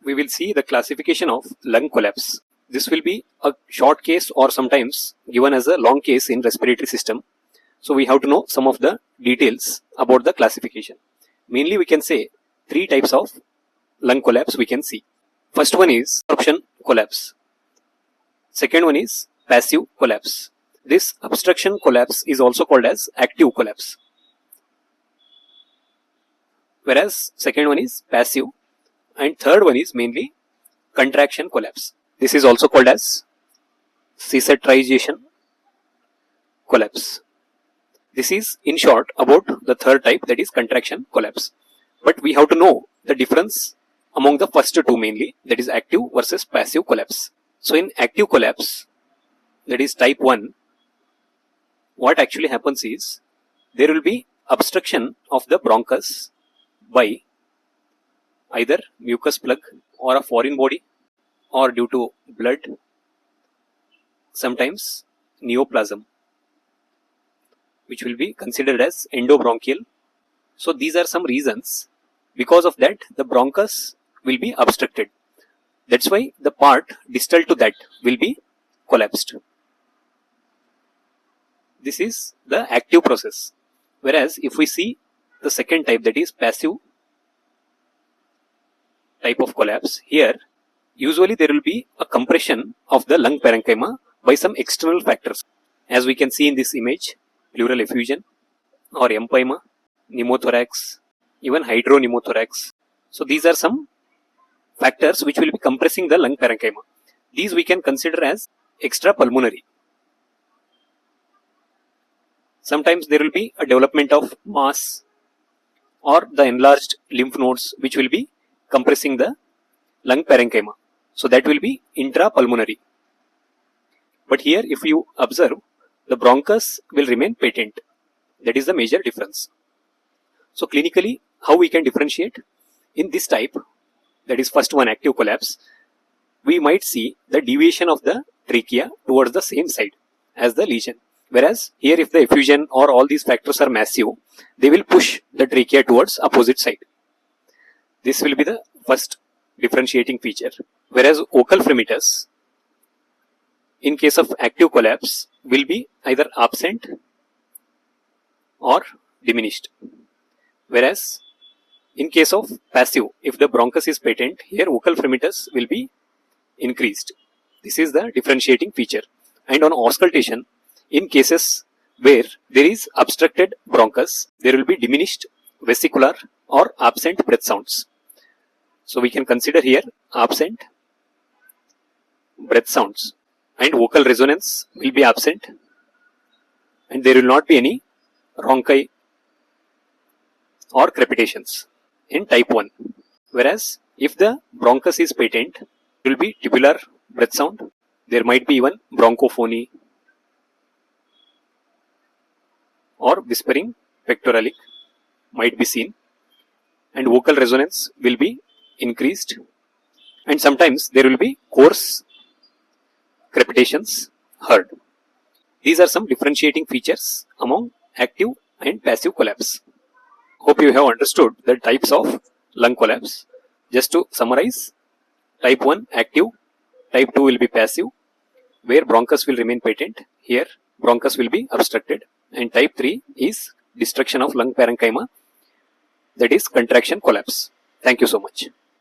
we will see the classification of lung collapse. This will be a short case or sometimes given as a long case in respiratory system. So we have to know some of the details about the classification. Mainly we can say three types of lung collapse we can see. First one is obstruction collapse. Second one is passive collapse. This obstruction collapse is also called as active collapse. Whereas second one is passive and third one is mainly contraction collapse. This is also called as cicatrization collapse. This is in short about the third type, that is contraction collapse. But we have to know the difference among the first two mainly, that is active versus passive collapse. So in active collapse, that is type 1, what actually happens is there will be obstruction of the bronchus by either mucus plug or a foreign body or due to blood, sometimes neoplasm, which will be considered as endobronchial. So these are some reasons. Because of that, the bronchus will be obstructed. That's why the part distal to that will be collapsed. This is the active process. Whereas if we see the second type, that is passive type of collapse, here usually there will be a compression of the lung parenchyma by some external factors. As we can see in this image, pleural effusion or empyema, pneumothorax, even hydropneumothorax. So these are some factors which will be compressing the lung parenchyma. These we can consider as extrapulmonary. Sometimes there will be a development of mass or the enlarged lymph nodes which will be compressing the lung parenchyma. So that will be intrapulmonary. But here if you observe, the bronchus will remain patent. That is the major difference. So clinically, how we can differentiate? In this type, that is first one, active collapse, we might see the deviation of the trachea towards the same side as the lesion. Whereas here if the effusion or all these factors are massive, they will push the trachea towards opposite side. This will be the first differentiating feature. Whereas vocal fremitus, in case of active collapse, will be either absent or diminished. Whereas in case of passive, if the bronchus is patent, here vocal fremitus will be increased. This is the differentiating feature. And on auscultation, in cases where there is obstructed bronchus, there will be diminished vesicular or absent breath sounds. So we can consider here absent breath sounds, and vocal resonance will be absent, and there will not be any rhonchi or crepitations in type 1. Whereas if the bronchus is patent, it will be tubular breath sound. There might be even bronchophony or whispering pectoralic might be seen, and vocal resonance will be increased, and sometimes there will be coarse crepitations heard. These are some differentiating features among active and passive collapse. Hope you have understood the types of lung collapse. Just to summarize, type 1 active, type 2 will be passive, where bronchus will remain patent. Here bronchus will be obstructed. And type 3 is destruction of lung parenchyma, that is contraction collapse. Thank you so much.